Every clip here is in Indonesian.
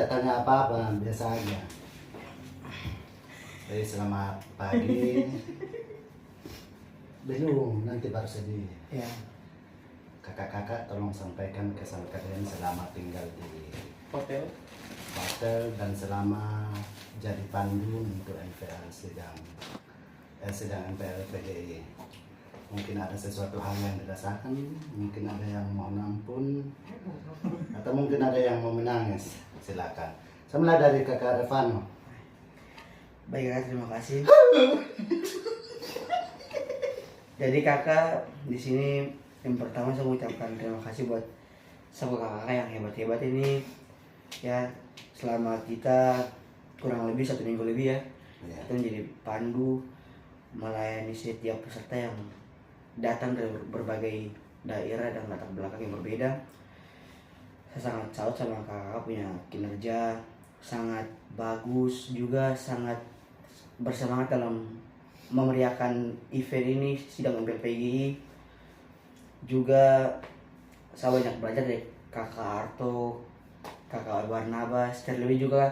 Tanya apa-apa, biasa aja. Jadi selamat pagi. Belum, nanti baru sedih. Ya. Kakak-kakak tolong sampaikan kesan kalian selama tinggal di Hotel. dan selama jadi pandu untuk MPL sedang MPL PGI. Mungkin ada sesuatu hal yang dirasakan, mungkin ada yang mau ampun, atau mungkin ada yang mau menangis. Silakan. Saya mulai dari Kakak Revano. Baik kakak, terima kasih. Jadi kakak di sini yang pertama saya mengucapkan terima kasih buat semua kakak yang hebat-hebat ini. Ya, selama kita kurang lebih 1 minggu lebih ya, Ya. kita menjadi pandu melayani setiap peserta yang datang dari berbagai daerah dan latar belakang yang berbeda. Saya sangat salut sama kakak punya kinerja sangat bagus, juga sangat bersemangat dalam memeriahkan event ini, sidang MPL PGI. Juga saya banyak belajar dari kakak Arto, kakak Barnabas, terlebih juga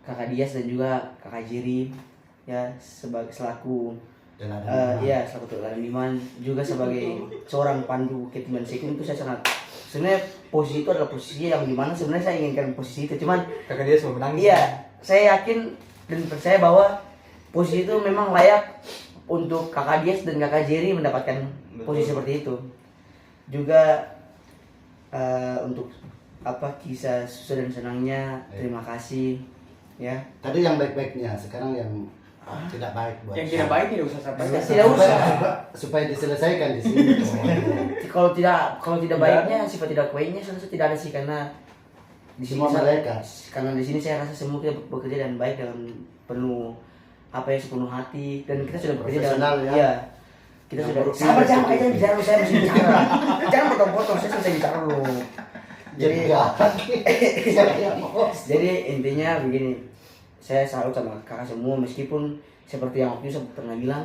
kakak Dias dan juga kakak Jiri ya, sebagai selaku selaku Tuan Liman, juga sebagai seorang pandu Ketman Sekun. Itu saya sangat, sebenarnya posisi itu adalah posisi yang dimana sebenarnya saya inginkan posisi itu, cuman kakak dia semua menangis. iya, saya yakin dan percaya bahwa posisi itu memang layak untuk kakak Dias dan kakak Jerry mendapatkan posisi seperti itu. Juga untuk kisah susah dan senangnya, terima kasih ya. Tadi yang baik-baiknya, sekarang yang tidak baik buat Yang tidak baik tidak usah sampaikan. Tidak usah. supaya diselesaikan di sini. Kalau tidak baiknya, sifat tidak baiknya saya rasa tidak ada sih, karena di sini Semua mereka. karena di sini saya rasa semua kita bekerja dengan baik, dengan penuh sepenuh hati, dan kita sudah bekerja Profesional, dengan ya. iya. Kita Yang sudah buruk sabar, sih, jangan itu. bicara dulu, saya masih bicara. Jangan potong-potong, saya selesai bicara dulu. Jadi intinya begini, saya salut sama kakak semua, meskipun seperti yang waktu itu saya pernah bilang,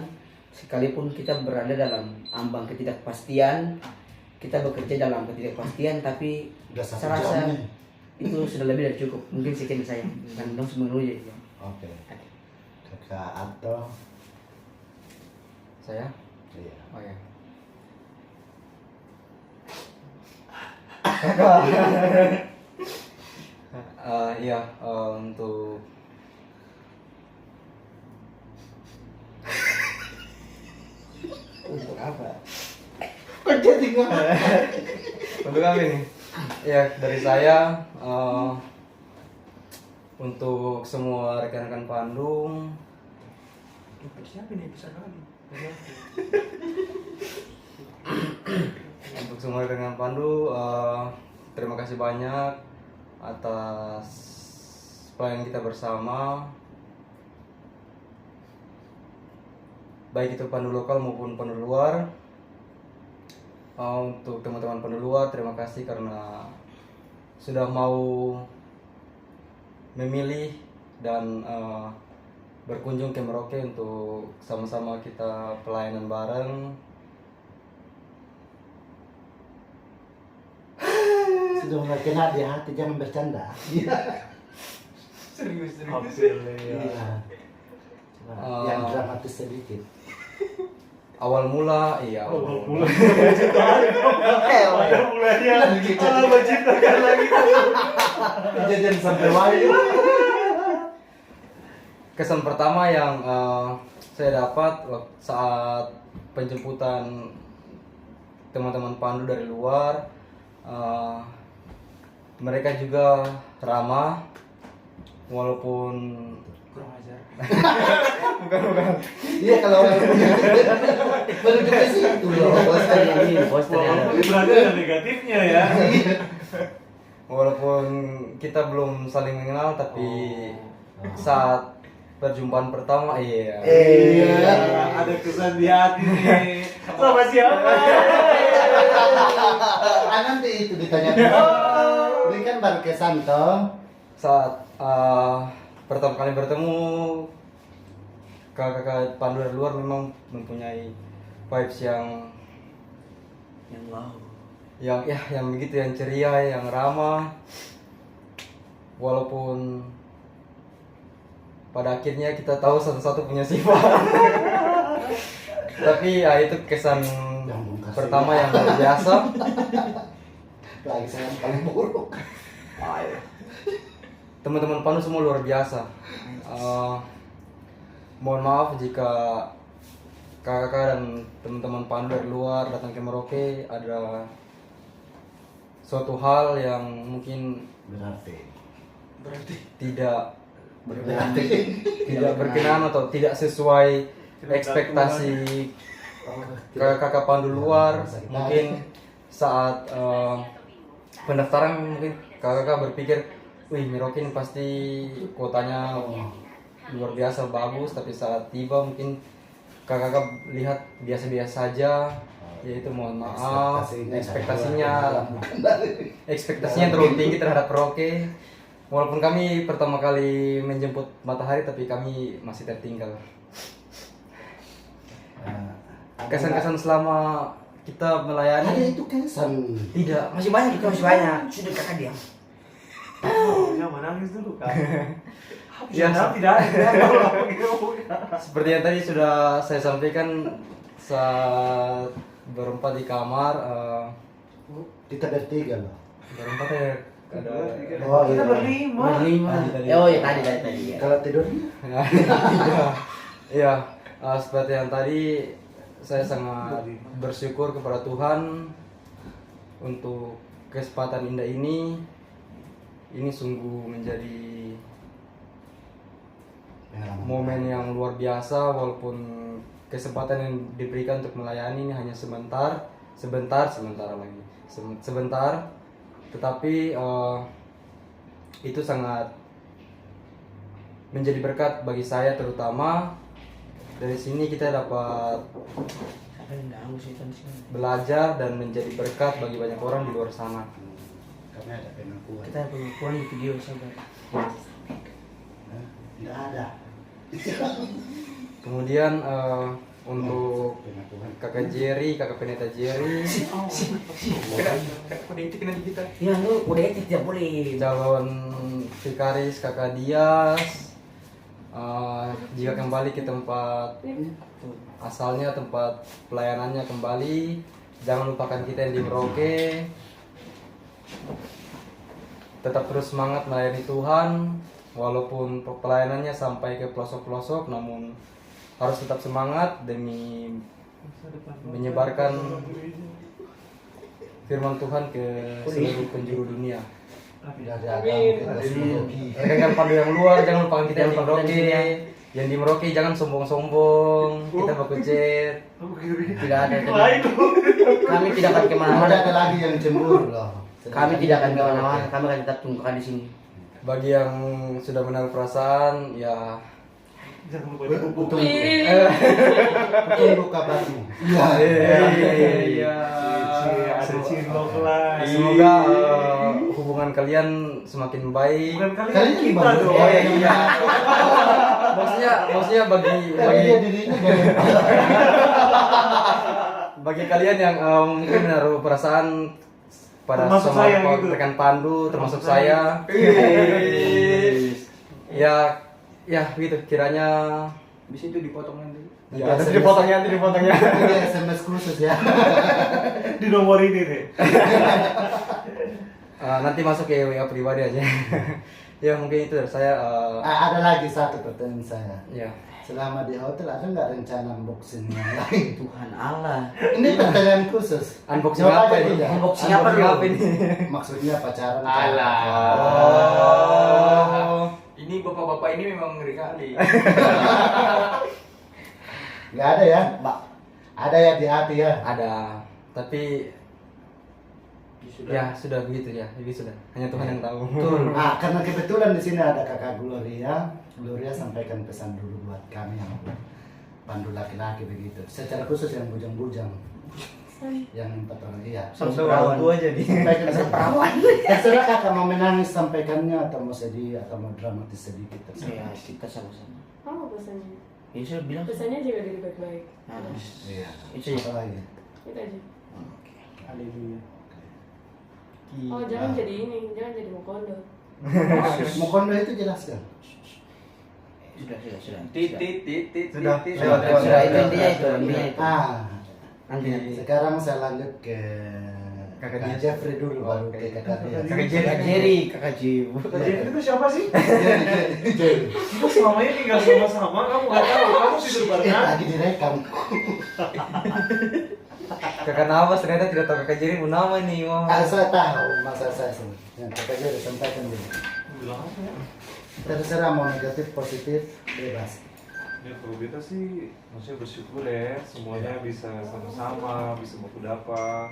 sekalipun kita berada dalam ambang ketidakpastian, kita bekerja dalam ketidakpastian, tapi Udah 1 saya rasa jam nih. itu sudah lebih dari cukup. Mungkin sekian saya, dan dong semua ya. Oke. Kakak Arto. Saya? Iya. Oh ya. Untuk Untuk apa? untuk kami nih, ya dari saya untuk semua rekan-rekan Pandu. Siapa nih bisa kali? Untuk semua rekan Pandu, terima kasih banyak atas pelayanan kita bersama, baik itu pandu lokal maupun pandu luar. Untuk teman-teman pandu luar, terima kasih karena sudah mau memilih dan berkunjung ke Merauke untuk sama-sama kita pelayanan bareng. Sudah mulai kena di hati, jangan bercanda. Serius. Iya. Yang dramatis sedikit. Awal mula. Menciptakan lagi. Kejadian sampai wayu. Kesan pertama yang saya dapat saat penjemputan teman-teman Pandu dari luar, mereka juga ramah walaupun kurang ajar. bukan. Iya, kalau orang punya baru di situ loh. Berarti ada negatifnya ya. Walaupun kita belum saling mengenal, tapi saat perjumpaan pertama Iya. Ada kesan di hati nih. Sama siapa? Nanti itu ditanya. Ini kan baru kesan toh. saat pertama kali bertemu kakak Pandu dari luar, memang mempunyai vibes yang wow, yang begitu, yang ceria, yang ramah. walaupun pada akhirnya kita tahu satu-satu punya sifat. Tapi ya itu kesan pertama yang luar biasa. Lagi saya paling buruk. Teman-teman Pandu semua luar biasa. Mohon maaf jika kakak-kakak dan teman-teman Pandu dari luar datang ke Merauke ada suatu hal yang mungkin Berarti tidak berkenan. berkenan atau tidak sesuai ekspektasi kakak-kakak Pandu luar. Mungkin saat pendaftaran mungkin kakak-kakak berpikir, wih Merauke ini pasti kotanya luar biasa bagus, tapi saat tiba mungkin kakak-kakak lihat biasa-biasa saja. Yaitu mohon maaf, ekspektasinya terlalu tinggi terhadap Merauke. Walaupun kami pertama kali menjemput matahari, tapi kami masih tertinggal. Kesan-kesan selama kita Ada melayani itu kesan. tidak. Masih banyak, kita masih banyak. Sudah kakak diam. Jangan menangis dulu kan. Ya, Tidak ada. seperti yang tadi sudah saya sampaikan saat berempat di kamar, Kita bertiga loh. berempat ya ada. Oh Kita iya. berlima. Tadi. Oh ya tadi ya. Kalau tidur Iya, seperti yang tadi saya sangat bersyukur kepada Tuhan untuk kesempatan indah ini. Ini sungguh menjadi momen yang luar biasa, walaupun kesempatan yang diberikan untuk melayani ini hanya sebentar lagi, sebentar. Tetapi itu sangat menjadi berkat bagi saya, terutama dari sini kita dapat belajar dan menjadi berkat bagi banyak orang di luar sana. kami ada pengakuan. Kita pengakuan di video sabar. Tidak ada. Kemudian untuk Pengakuan. kakak Jerry, kakak pendeta Jerry, Ya lu udah etik tidak boleh. calon vikaris kakak Dias, jika kembali ke tempat asalnya, tempat pelayanannya kembali, jangan lupakan kita yang di Merauke. Tetap terus semangat melayani Tuhan, walaupun pelayanannya sampai ke pelosok-pelosok, namun harus tetap semangat demi menyebarkan firman Tuhan ke seluruh penjuru dunia. Dari agama kita sendiri. Rekan Pandu yang luar, jangan lupakan kita yang di Merauke. Yang di Merauke jangan sombong-sombong, kita bakujit. Tidak ada. Kami tidak akan kemana-mana. Ada lagi yang cemburu loh. Kami tidak akan kemana-mana. Kami akan tetap tunggukan di sini. Bagi yang sudah menaruh perasaan, ya Jangan lupa dipupuk. Tunggu kabarmu. iya. Ada cinlok lah. Semoga hubungan kalian semakin baik. Bukan Kalian kalian kita gimana? dong. Oh iya. Maksudnya bagi Dia dirinya gaya. bagi kalian yang mungkin menaruh perasaan pada Termasuk sama saya gitu. rekan Pandu, termasuk saya. Ya gitu, kiranya Bisa itu dipotong nanti. ya nanti dipotongnya. Ini SMS khusus ya. Di nomor ini deh. Nanti masuk ke WA pribadi aja. Ya mungkin itu dari saya. Ada lagi satu pertanyaan saya. Ya. Selama di hotel ada nggak rencana unboxing yang lain? Tuhan Allah. Ini pertanyaan khusus. Unboxing Jawab apa aja ini? tidak. Unboxing apa dulu? ini? Maksudnya pacaran. Oh. Ini bapak-bapak ini memang ngeri kali. Nggak ada ya, Mbak. Ada ya di hati ya. Ada, tapi ya sudah begitu ya, jadi sudah. Hanya Tuhan yang tahu. Betul. Karena kebetulan di sini ada kakak Gloria. Gloria sampaikan pesan dulu buat kami yang pandu laki-laki begitu. Secara khusus yang bujang-bujang. Yang 4 orang iya. Perawan. aja nih. Sampaikan perawan. Terserah kakak mau menangis sampaikannya atau mau sedih atau mau dramatis sedikit Ya terserah. kita sama-sama. Apa pesannya? Ya saya bilang. Pesannya jaga diri baik-baik. Nah, Iya. itu ya. Apa lagi? Itu aja. Oke. Haleluya. Oh jangan jadi ini, jangan jadi mukondo. Mukondo itu jelaskan. Sudah. Titit. Sudah. Sudah, itu intinya itu. Nanti. Sekarang saya lanjut ke Kakak Kak Dias. Jeffrey dulu, baru ke Kakak Dias. Kakak Kakak Jibu. Jadi itu siapa sih? Jadi, Kita selama ini tinggal sama-sama, kamu nggak tahu, kamu tidur barengan. lagi direkam. Kakak Nafas ternyata tidak tahu Kakak Jerry mau nama nih. Wah. Saya tahu, masa saya sih. Yang Kakak Jerry sampaikan dulu. Bilang apa ya? Terserah mau negatif, positif, bebas. Ya kalau kita sih maksudnya bersyukur ya semuanya bisa sama-sama, bisa baku dapa,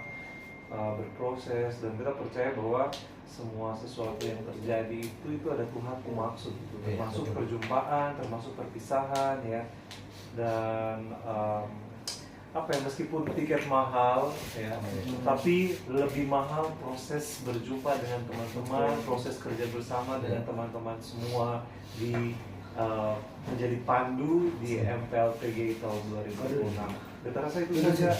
berproses, dan kita percaya bahwa semua sesuatu yang terjadi itu ada Tuhan maksud gitu. Iya, Termasuk betul. perjumpaan, termasuk perpisahan ya. Dan apa ya, meskipun tiket mahal ya, tapi lebih mahal proses berjumpa dengan teman-teman, proses kerja bersama dengan teman-teman semua di menjadi pandu di MPLPG tahun 2026. Kita rasa itu saja.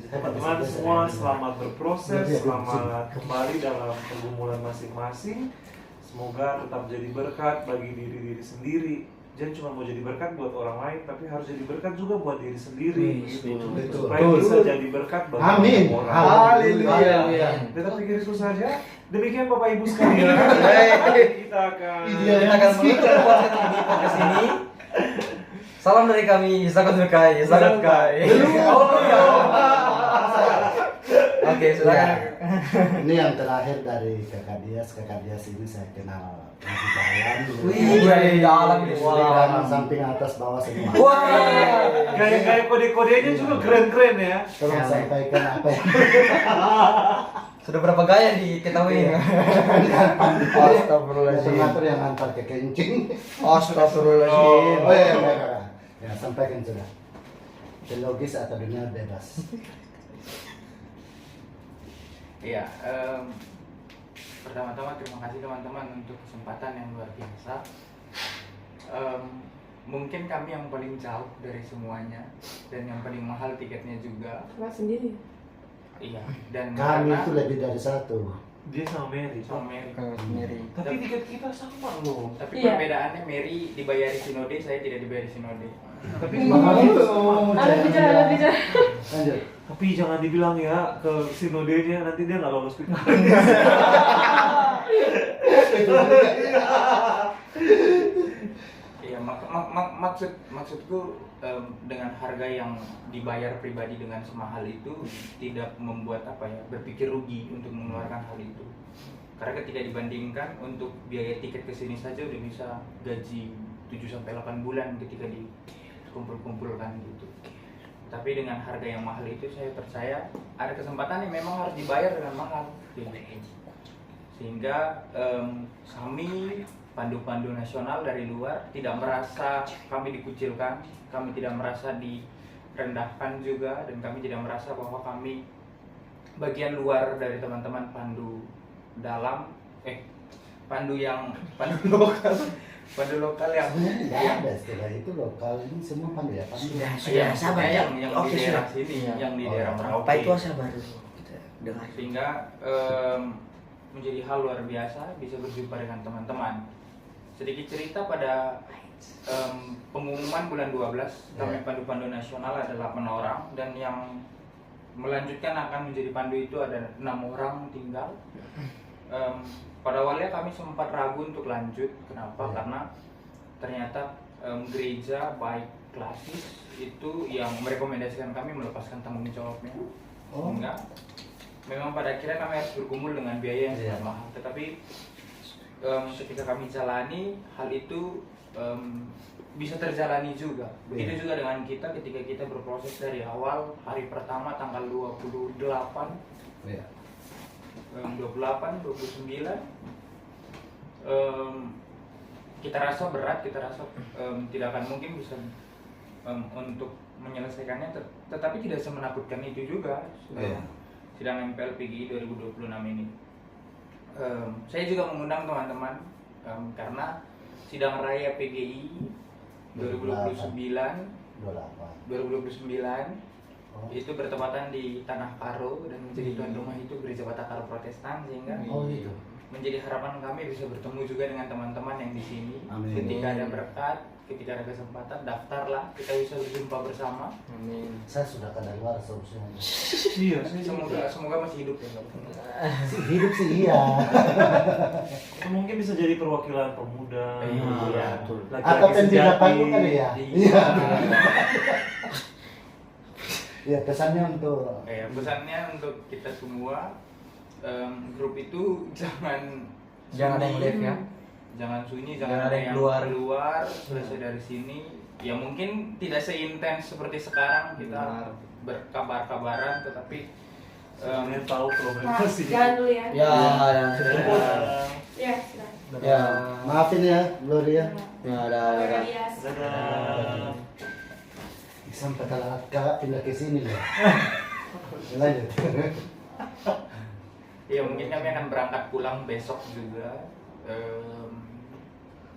Teman-teman semua selamat berproses, selamat kembali dalam pergumulan masing-masing. Semoga tetap jadi berkat bagi diri sendiri. Jangan cuma mau jadi berkat buat orang lain, tapi harus jadi berkat juga buat diri sendiri. Betul. Supaya bisa jadi berkat bagi Amin. orang. Haleluya. Kita pikir itu saja. Demikian Bapak Ibu sekalian. Kita akan Kita akan menutup podcast ini. Salam dari kami, Sakot Kai. Oke, silakan. Ini yang terakhir dari Kakak Dias. Kakak Dias ini saya kenal lebih dalam. Wih, dalam ini. Kanan, samping, atas, bawah semua. Wah. gaya kode-kodenya juga keren-keren ya. Tolong sampaikan apa yang Sudah berapa gaya diketahui? Astagfirullahaladzim. pengatur yang antar ke kencing. Astagfirullahaladzim. Oh iya, ya, sampaikan sudah. Logis atau benar bebas. Iya, pertama-tama terima kasih teman-teman untuk kesempatan yang luar biasa. Mungkin kami yang paling jauh dari semuanya dan yang paling mahal tiketnya juga. Kakak sendiri. Iya, dan Kami karena itu lebih dari satu. Dia sama Mary. sama Mary. Sendiri. Tapi tiket kita sama loh. Tapi Iya. perbedaannya Mary dibayari sinode, saya tidak dibayari sinode. Tapi Ada bicara. Lanjut. Tapi jangan dibilang ya ke sinodenya, nanti dia nggak lolos PKS. Iya, maksudku dengan harga yang dibayar pribadi dengan semahal itu tidak membuat berpikir rugi untuk mengeluarkan hal itu. Karena ketika dibandingkan untuk biaya tiket ke sini saja udah bisa gaji 7-8 bulan ketika dikumpul-kumpulkan gitu. Tapi dengan harga yang mahal itu saya percaya ada kesempatan yang memang harus dibayar dengan mahal gitu. Sehingga kami pandu-pandu nasional dari luar tidak merasa kami dikucilkan, kami tidak merasa direndahkan juga, dan kami tidak merasa bahwa kami bagian luar dari teman-teman pandu dalam pandu lokal yang Sebenarnya tidak ada istilah itu lokal, ini semua pandu ya pandu. Sudah, sabar ya. yang Oke, di daerah sudah. sini, Iya. yang di Oh, daerah ya. Merauke. Pak itu sabar dulu. Kita dengar. Sehingga menjadi hal luar biasa bisa berjumpa dengan teman-teman. Sedikit cerita pada pengumuman bulan 12 kami Ya. pandu-pandu nasional ada 8 orang, dan yang melanjutkan akan menjadi pandu itu ada 6 orang tinggal. Pada awalnya kami sempat ragu untuk lanjut. Kenapa? Ya. Karena ternyata gereja baik klasis itu yang merekomendasikan kami melepaskan tanggung jawabnya. Oh. Sehingga memang pada akhirnya kami harus bergumul dengan biaya yang sangat Iya. mahal. Tetapi ketika kami jalani hal itu bisa terjalani juga. Begitu Iya. juga dengan kita ketika kita berproses dari awal hari pertama tanggal 28, Ya. 28, 29 kita rasa berat, kita rasa tidak akan mungkin bisa untuk menyelesaikannya, tetapi tidak semenakutkan itu juga. Iya. Sidang MPLPGI 2026 ini saya juga mengundang teman-teman karena sidang raya PGI 2029 Oh. itu bertepatan di Tanah Karo, dan menjadi tuan rumah itu Gereja Batakaro Protestan, sehingga Oh gitu. menjadi harapan kami bisa bertemu juga dengan teman-teman yang di sini. Amin. Ketika ada berkat, ketika ada kesempatan, daftarlah, kita bisa berjumpa bersama. Amin. Saya sudah kadaluarsa solusinya. Iya sih. Semoga masih hidup ya. Hidup sih iya. Mungkin bisa jadi perwakilan pemuda. Iya, betul. Atau pembina panggung kali ya. Iya. Ya pesannya untuk Pesannya untuk kita semua, grup itu jangan Jangan ada yang sunyi, live ya. jangan sunyi, Jangan jangan ada ada yang yang keluar. keluar. Selesai dari sini, ya mungkin tidak seintens seperti sekarang kita Benar. berkabar-kabaran, tetapi Sebenarnya tahu problem Nah, pasti. jangan dulu ya. Ya, Ya, sudah. ya. maafin ya Gloria. Ya ada. Bias. Dadah. Sampai kalau kakak pindah ke sini loh. Lanjut. ya mungkin kami akan berangkat pulang besok juga.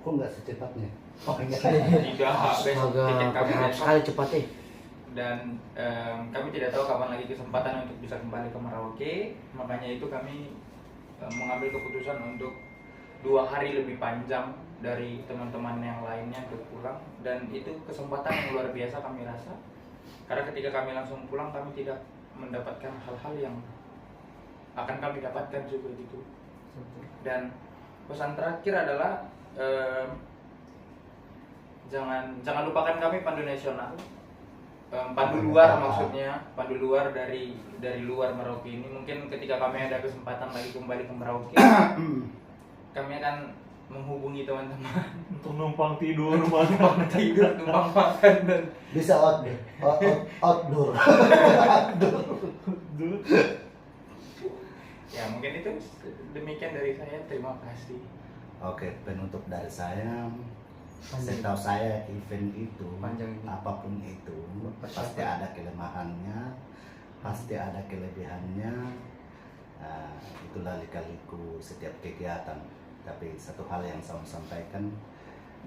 Kok nggak secepatnya? Oh enggak. Tidak, besok tiket kami Astaga, besok. sekali cepat Dan kami tidak tahu kapan lagi kesempatan untuk bisa kembali ke Merauke, makanya itu kami mengambil keputusan untuk 2 hari lebih panjang dari teman-teman yang lainnya untuk pulang, dan itu kesempatan yang luar biasa kami rasa, karena ketika kami langsung pulang kami tidak mendapatkan hal-hal yang akan kami dapatkan juga gitu. Dan pesan terakhir adalah jangan lupakan kami Pandu Nasional. Pandu luar maksudnya, pandu luar dari luar Merauke ini. Mungkin ketika kami ada kesempatan lagi kembali ke Merauke, kami akan menghubungi teman-teman Untuk numpang tidur, numpang tidur, numpang makan, dan Bisa outdoor. ya mungkin itu demikian dari saya. Terima kasih. Oke, penutup dari saya. Setahu saya event itu Panjang ini. apapun itu pasti ada kelemahannya, pasti ada kelebihannya. Itulah lika-liku setiap kegiatan. Tapi satu hal yang saya mau sampaikan,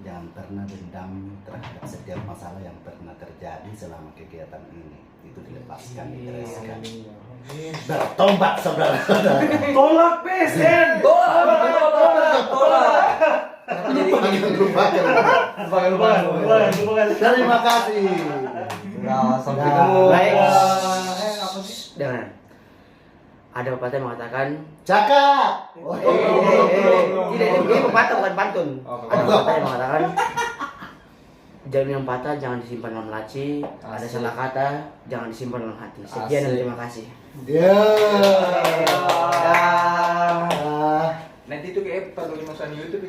jangan pernah dendam terhadap setiap masalah yang pernah terjadi selama kegiatan ini. Itu dilepaskan, diteruskan. Bertobat saudara-saudara. tolak PSN. Tolak. Lupakan. Terima kasih. Nah, sampai Nah, ketemu. baik. Apa sih? Jangan. Ada pepatah yang mengatakan, Cakap. tidak, ini pepatah bukan pantun. Oh, Ada pepatah yang mengatakan, jarum yang patah jangan disimpan dalam laci, ada Asik. salah kata jangan disimpan dalam hati. Sekian dan Asik. terima kasih. Ya. Dah. Ah. Nanti itu kayak perlu dimasukkan YouTube.